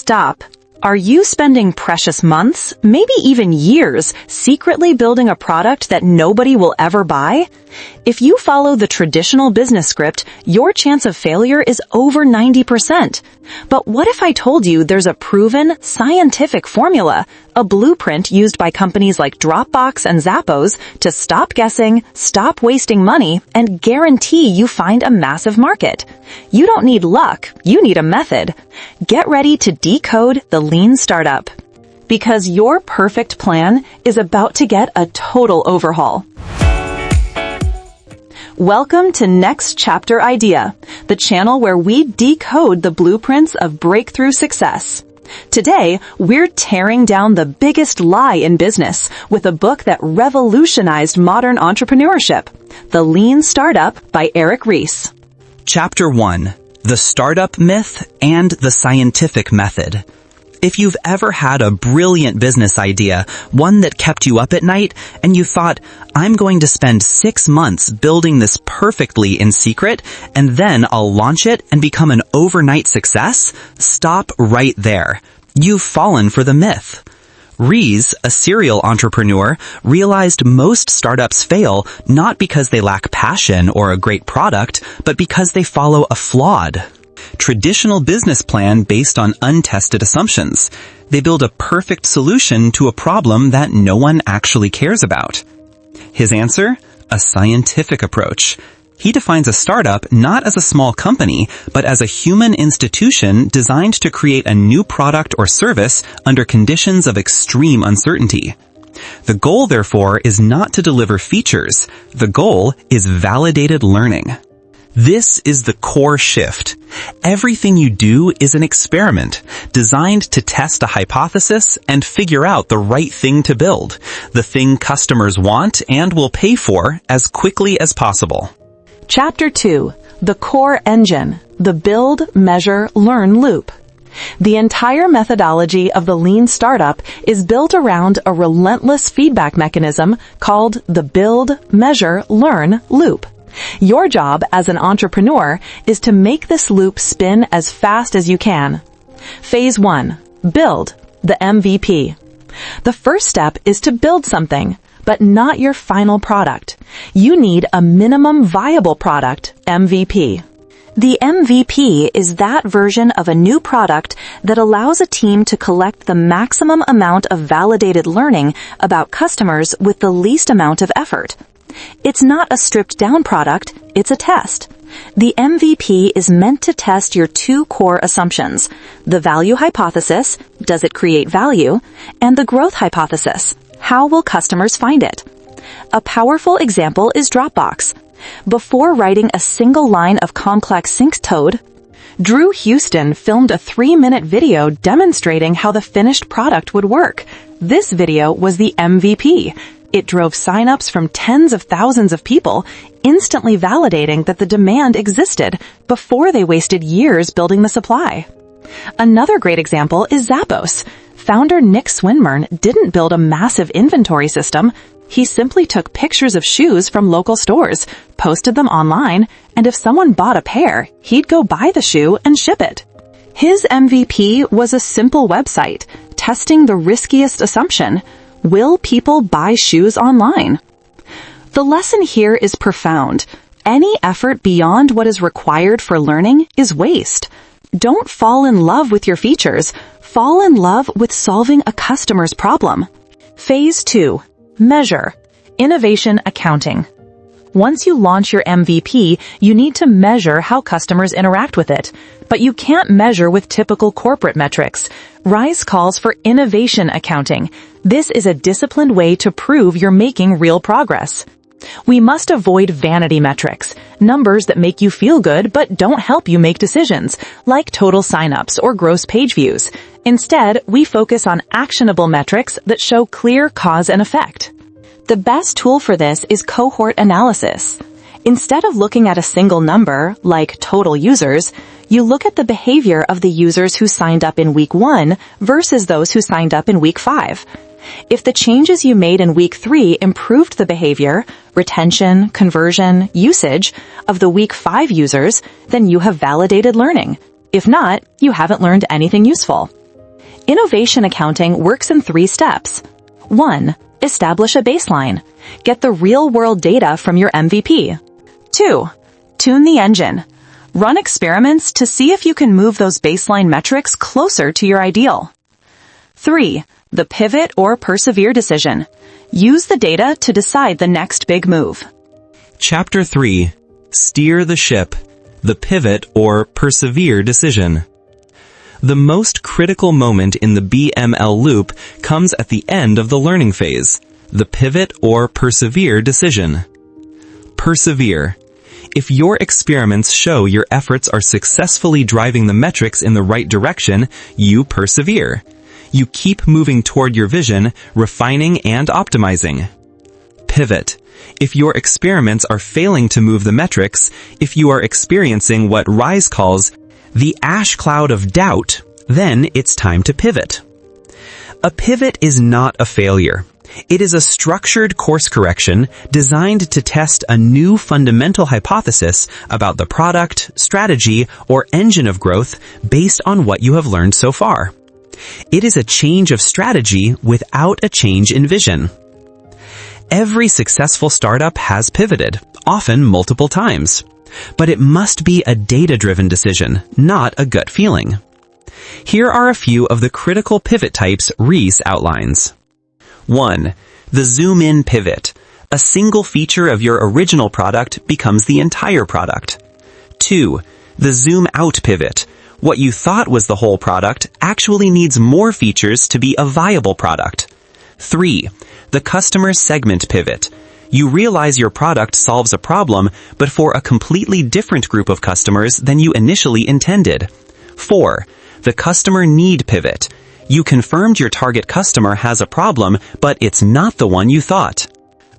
Stop. Are you spending precious months, maybe even years, secretly building a product that nobody will ever buy? If you follow the traditional business script, your chance of failure is over 90%. But what if I told you there's a proven, scientific formula, a blueprint used by companies like Dropbox and Zappos to stop guessing, stop wasting money, and guarantee you find a massive market? You don't need luck, you need a method. Get ready to decode the lean startup. Because your perfect plan is about to get a total overhaul. Welcome to Next Chapter Idea, the channel where we decode the blueprints of breakthrough success. Today, we're tearing down the biggest lie in business with a book that revolutionized modern entrepreneurship, The Lean Startup by Eric Ries. Chapter 1. The Startup Myth and the Scientific Method. If you've ever had a brilliant business idea, one that kept you up at night, and you thought, I'm going to spend 6 months building this perfectly in secret, and then I'll launch it and become an overnight success, stop right there. You've fallen for the myth. Ries, a serial entrepreneur, realized most startups fail not because they lack passion or a great product, but because they follow a flawed, traditional business plan based on untested assumptions. They build a perfect solution to a problem that no one actually cares about. His answer? A scientific approach. He defines a startup not as a small company, but as a human institution designed to create a new product or service under conditions of extreme uncertainty. The goal, therefore, is not to deliver features. The goal is validated learning. This is the core shift. Everything you do is an experiment, designed to test a hypothesis and figure out the right thing to build, the thing customers want and will pay for as quickly as possible. Chapter 2. The Core Engine, the Build, Measure, Learn Loop. The entire methodology of the Lean Startup is built around a relentless feedback mechanism called the Build, Measure, Learn Loop. Your job as an entrepreneur is to make this loop spin as fast as you can. Phase 1. Build, the MVP. The first step is to build something, but not your final product. You need a minimum viable product, MVP. The MVP is that version of a new product that allows a team to collect the maximum amount of validated learning about customers with the least amount of effort. It's not a stripped-down product, it's a test. The MVP is meant to test your two core assumptions, the value hypothesis, does it create value, and the growth hypothesis, how will customers find it? A powerful example is Dropbox. Before writing a single line of complex sync code, Drew Houston filmed a 3-minute video demonstrating how the finished product would work. This video was the MVP. It drove signups from tens of thousands of people, instantly validating that the demand existed before they wasted years building the supply. Another great example is Zappos. Founder Nick Swinmurn didn't build a massive inventory system. He simply took pictures of shoes from local stores, posted them online, and if someone bought a pair, he'd go buy the shoe and ship it. His MVP was a simple website, testing the riskiest assumption. Will people buy shoes online? The lesson here is profound. Any effort beyond what is required for learning is waste. Don't fall in love with your features. Fall in love with solving a customer's problem. Phase 2. Measure. Innovation accounting. Once you launch your MVP, you need to measure how customers interact with it. But you can't measure with typical corporate metrics. Ries calls for innovation accounting. This is a disciplined way to prove you're making real progress. We must avoid vanity metrics, numbers that make you feel good but don't help you make decisions, like total signups or gross page views. Instead, we focus on actionable metrics that show clear cause and effect. The best tool for this is cohort analysis. Instead of looking at a single number, like total users, you look at the behavior of the users who signed up in week 1 versus those who signed up in week 5. If the changes you made in week 3 improved the behavior, retention, conversion, usage of the week 5 users, then you have validated learning. If not, you haven't learned anything useful. Innovation accounting works in 3 steps. 1. Establish a baseline. Get the real-world data from your MVP. 2. Tune the engine. Run experiments to see if you can move those baseline metrics closer to your ideal. 3. The pivot or persevere decision. Use the data to decide the next big move. Chapter 3. Steer the ship. The pivot or persevere decision. The most critical moment in the BML loop comes at the end of the learning phase, the pivot or persevere decision. Persevere. If your experiments show your efforts are successfully driving the metrics in the right direction, you persevere. You keep moving toward your vision, refining and optimizing. Pivot. If your experiments are failing to move the metrics, if you are experiencing what Ries calls the ash cloud of doubt, then it's time to pivot. A pivot is not a failure. It is a structured course correction designed to test a new fundamental hypothesis about the product, strategy, or engine of growth based on what you have learned so far. It is a change of strategy without a change in vision. Every successful startup has pivoted, often multiple times. But it must be a data-driven decision, not a gut feeling. Here are a few of the critical pivot types Ries outlines. 1. The zoom-in pivot. A single feature of your original product becomes the entire product. 2. The zoom-out pivot. What you thought was the whole product actually needs more features to be a viable product. 3. The customer segment pivot. You realize your product solves a problem, but for a completely different group of customers than you initially intended. 4. The customer need pivot. You confirmed your target customer has a problem, but it's not the one you thought.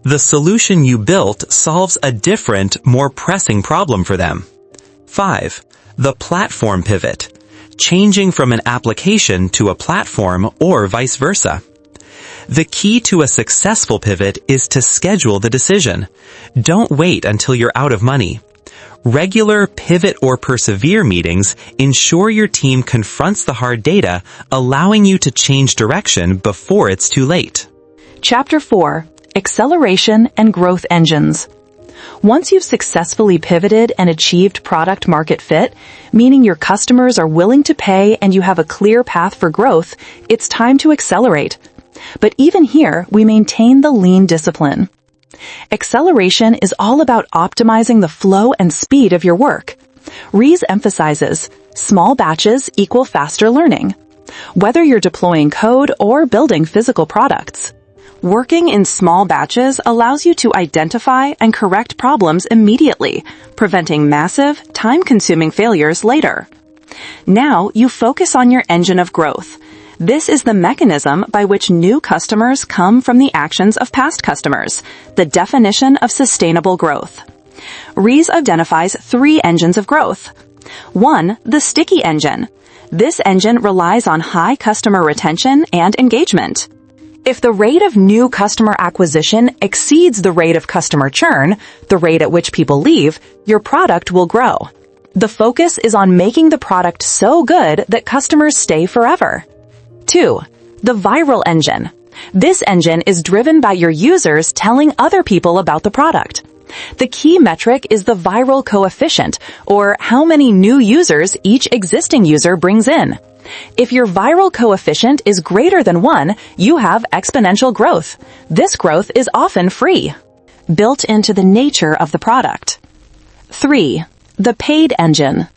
The solution you built solves a different, more pressing problem for them. 5. The platform pivot. Changing from an application to a platform or vice versa. The key to a successful pivot is to schedule the decision. Don't wait until you're out of money. Regular pivot or persevere meetings ensure your team confronts the hard data, allowing you to change direction before it's too late. Chapter 4. Acceleration and Growth Engines. Once you've successfully pivoted and achieved product market fit, meaning your customers are willing to pay and you have a clear path for growth, it's time to accelerate. But even here, we maintain the lean discipline. Acceleration is all about optimizing the flow and speed of your work. Ries emphasizes, small batches equal faster learning, whether you're deploying code or building physical products. Working in small batches allows you to identify and correct problems immediately, preventing massive, time-consuming failures later. Now you focus on your engine of growth. This is the mechanism by which new customers come from the actions of past customers, the definition of sustainable growth. Ries identifies 3 engines of growth. 1. The sticky engine. This engine relies on high customer retention and engagement. If the rate of new customer acquisition exceeds the rate of customer churn, the rate at which people leave, your product will grow. The focus is on making the product so good that customers stay forever. 2. The viral engine. This engine is driven by your users telling other people about the product. The key metric is the viral coefficient, or how many new users each existing user brings in. If your viral coefficient is greater than 1, you have exponential growth. This growth is often free, built into the nature of the product. 3. The paid engine.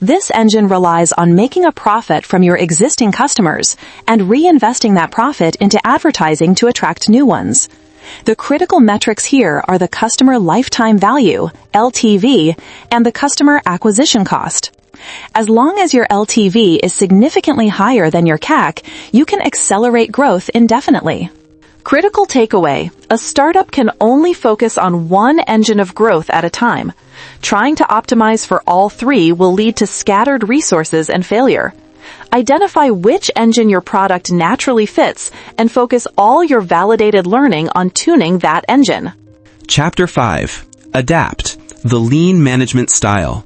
This engine relies on making a profit from your existing customers and reinvesting that profit into advertising to attract new ones. The critical metrics here are the customer lifetime value, LTV, and the customer acquisition cost. As long as your LTV is significantly higher than your CAC, you can accelerate growth indefinitely. Critical takeaway: a startup can only focus on one engine of growth at a time. Trying to optimize for all 3 will lead to scattered resources and failure. Identify which engine your product naturally fits and focus all your validated learning on tuning that engine. Chapter 5. Adapt. The lean management style.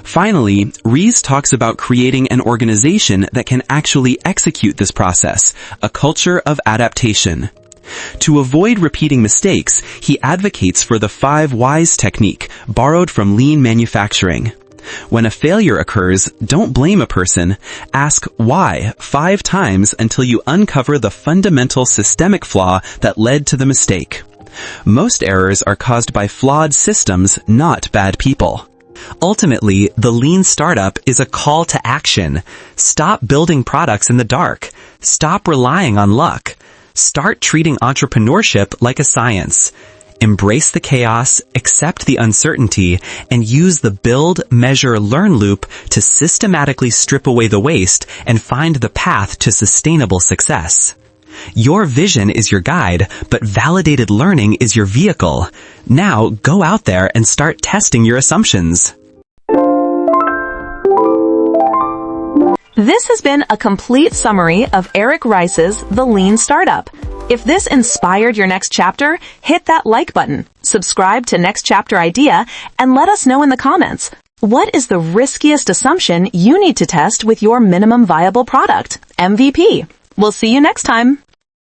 Finally, Ries talks about creating an organization that can actually execute this process, a culture of adaptation. To avoid repeating mistakes, he advocates for the 5 whys technique, borrowed from lean manufacturing. When a failure occurs, don't blame a person. Ask why 5 times until you uncover the fundamental systemic flaw that led to the mistake. Most errors are caused by flawed systems, not bad people. Ultimately, the lean startup is a call to action. Stop building products in the dark. Stop relying on luck. Start treating entrepreneurship like a science. Embrace the chaos, accept the uncertainty, and use the build, measure, learn loop to systematically strip away the waste and find the path to sustainable success. Your vision is your guide, but validated learning is your vehicle. Now go out there and start testing your assumptions. This has been a complete summary of Eric Ries's The Lean Startup. If this inspired your next chapter, hit that like button, subscribe to Next Chapter Idea, and let us know in the comments. What is the riskiest assumption you need to test with your minimum viable product, MVP? We'll see you next time.